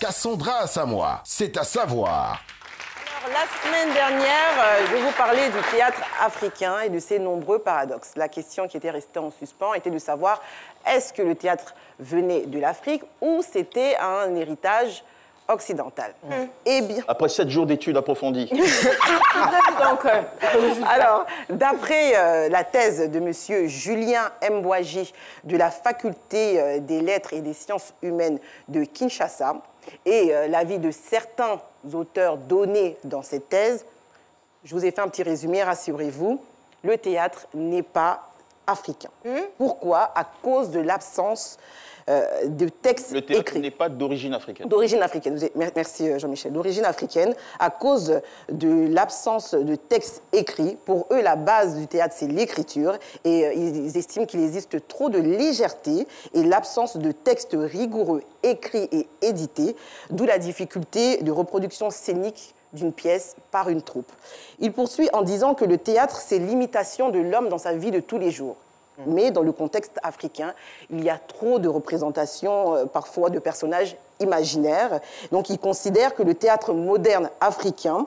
Cassandra Samoa. C'est à savoir. Alors, la semaine dernière, je vous parlais du théâtre africain et de ses nombreux paradoxes. La question qui était restée en suspens était de savoir est-ce que le théâtre venait de l'Afrique ou c'était un héritage occidental. Eh bien... Après 7 jours d'études approfondies. Alors, d'après la thèse de M. Julien Mbouaji de la Faculté des Lettres et des Sciences Humaines de Kinshasa et l'avis de certains auteurs donnés dans cette thèse, je vous ai fait un petit résumé, rassurez-vous, le théâtre n'est pas africain. Pourquoi? À cause de l'absence de textes écrits. Le théâtre n'est pas d'origine africaine. D'origine africaine. Merci Jean-Michel. D'origine africaine, à cause de l'absence de textes écrits. Pour eux, la base du théâtre, c'est l'écriture. Et ils estiment qu'il existe trop de légèreté et l'absence de textes rigoureux, écrits et édités, d'où la difficulté de reproduction scénique d'une pièce par une troupe. Il poursuit en disant que le théâtre, c'est l'imitation de l'homme dans sa vie de tous les jours. Mais dans le contexte africain, il y a trop de représentations, parfois de personnages imaginaires. Donc, ils considèrent que le théâtre moderne africain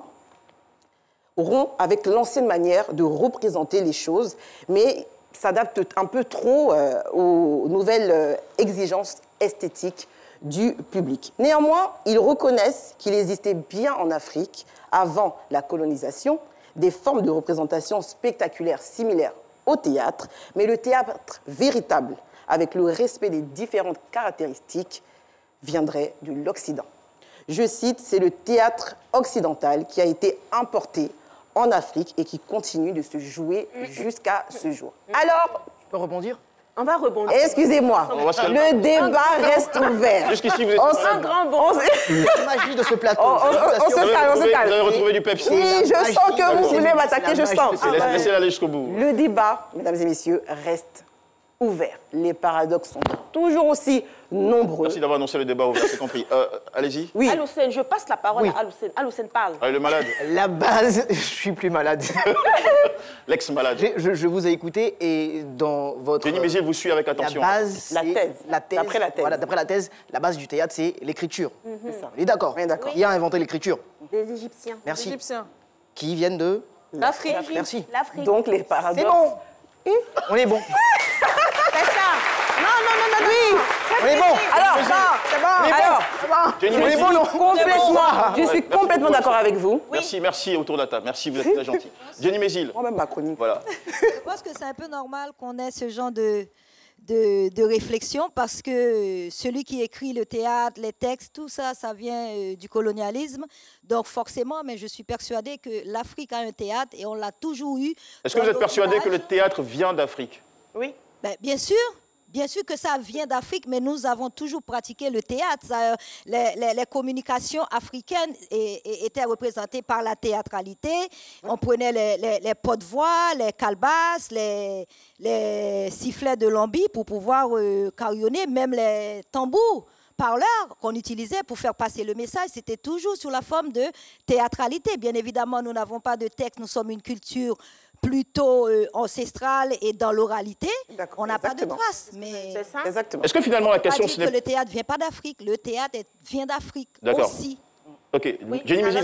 rompt avec l'ancienne manière de représenter les choses, mais s'adapte un peu trop aux nouvelles exigences esthétiques du public. Néanmoins, ils reconnaissent qu'il existait bien en Afrique, avant la colonisation, des formes de représentation spectaculaires similaires au théâtre, mais le théâtre véritable, avec le respect des différentes caractéristiques, viendrait de l'Occident. Je cite, c'est le théâtre occidental qui a été importé en Afrique et qui continue de se jouer jusqu'à ce jour. Alors, Je peux rebondir? on va rebondir. Excusez-moi, le débat reste ouvert. Jusqu'ici, vous êtes un grand bon. La magie de ce plateau. On se calme, on se calme. Vous avez retrouvé du Pepsi. Oui, je sens que vous voulez m'attaquer, je sens. Laissez-la aller jusqu'au bout. Le débat, mesdames et messieurs, reste ouvert. Les paradoxes sont toujours aussi nombreux. Merci d'avoir annoncé le débat ouvert, c'est compris. Allez-y. Oui. Aloussène, je passe la parole à Aloussène. Aloussène, parle. Allez, le malade. La base, je suis plus malade. L'ex-malade. Je vous ai écouté et dans votre... Denis Mézil vous suit avec attention. La base, La thèse. D'après la thèse. Voilà, d'après la thèse, la base du théâtre, c'est l'écriture. C'est ça. On est d'accord? On est d'accord. Qui a inventé l'écriture? Des Égyptiens. Merci. Égyptien. Qui viennent de... L'Afrique. Merci. L'Afrique. Donc les paradoxes... C'est bon. On est bon. C'est ça. Non. Oui. On est bon. Alors, C'est bon. alors, Denis On est Mézil. bon, non? je suis complètement d'accord avec vous. Merci autour de la table. Merci, vous êtes très gentil. Denis Mézil. Moi-même, ma chronique. Voilà. Je pense que c'est un peu normal qu'on ait ce genre de réflexion parce que celui qui écrit le théâtre, les textes, tout ça, ça vient du colonialisme. Donc forcément, mais je suis persuadée que l'Afrique a un théâtre et on l'a toujours eu. Est-ce que vous êtes persuadé que le théâtre vient d'Afrique? Oui. Ben, bien sûr que ça vient d'Afrique, mais nous avons toujours pratiqué le théâtre. Les communications africaines étaient représentées par la théâtralité. On prenait les pots-de-voix, les calebasses, les sifflets de lambi pour pouvoir carillonner, même les tambours parleurs qu'on utilisait pour faire passer le message, c'était toujours sous la forme de théâtralité. Bien évidemment, nous n'avons pas de texte, nous sommes une culture plutôt ancestrale et dans l'oralité. On n'a pas de traces. Mais C'est ça. Exactement. Est-ce que finalement la pas question, dire ce que n'est le théâtre ne vient pas d'Afrique. Le théâtre vient d'Afrique D'accord. aussi. Ok. Denis Mézil,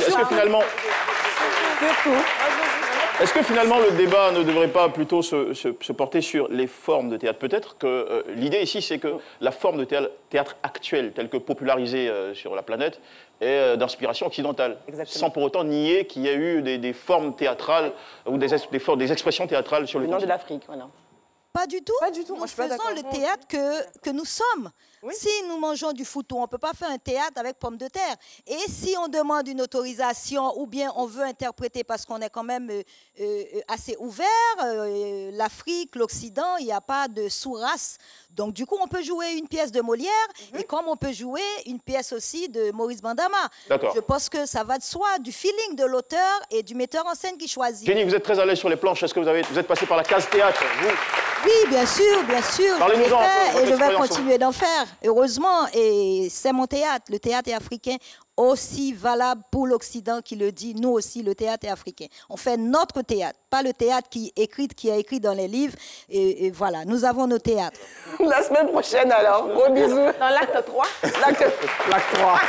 est-ce que finalement le débat ne devrait pas plutôt se porter sur les formes de théâtre? Peut-être que l'idée ici, c'est que la forme de théâtre actuelle, telle que popularisée sur la planète, est d'inspiration occidentale. Exactement. Sans pour autant nier qu'il y a eu des formes théâtrales ou des expressions théâtrales sur le Venant de continent. l'Afrique, voilà. Pas du tout. Pas du tout, moi, Nous je suis pas faisons d'accord. le théâtre que nous sommes. Oui. Si nous mangeons du foutou, on ne peut pas faire un théâtre avec pommes de terre. Et si on demande une autorisation ou bien on veut interpréter parce qu'on est quand même assez ouvert, l'Afrique, l'Occident, il n'y a pas de sous-race. Donc du coup, on peut jouer une pièce de Molière et comme on peut jouer une pièce aussi de Maurice Bandama. D'accord. Je pense que ça va de soi, du feeling de l'auteur et du metteur en scène qui choisit. Jenny, vous êtes très à l'aise sur les planches. Est-ce que vous êtes passé par la case théâtre, vous? Oui, bien sûr, bien sûr. Parlez-nous-en Je l'ai un peu, fait votre et je vais expérience. continuer d'en faire, heureusement. Et c'est mon théâtre. Le théâtre est africain, aussi valable pour l'Occident qui le dit. Nous aussi, le théâtre est africain. On fait notre théâtre, pas le théâtre qui a écrit dans les livres. Et voilà, nous avons nos théâtres. La semaine prochaine, alors. Gros bisous. Dans l'acte 3. L'acte 3.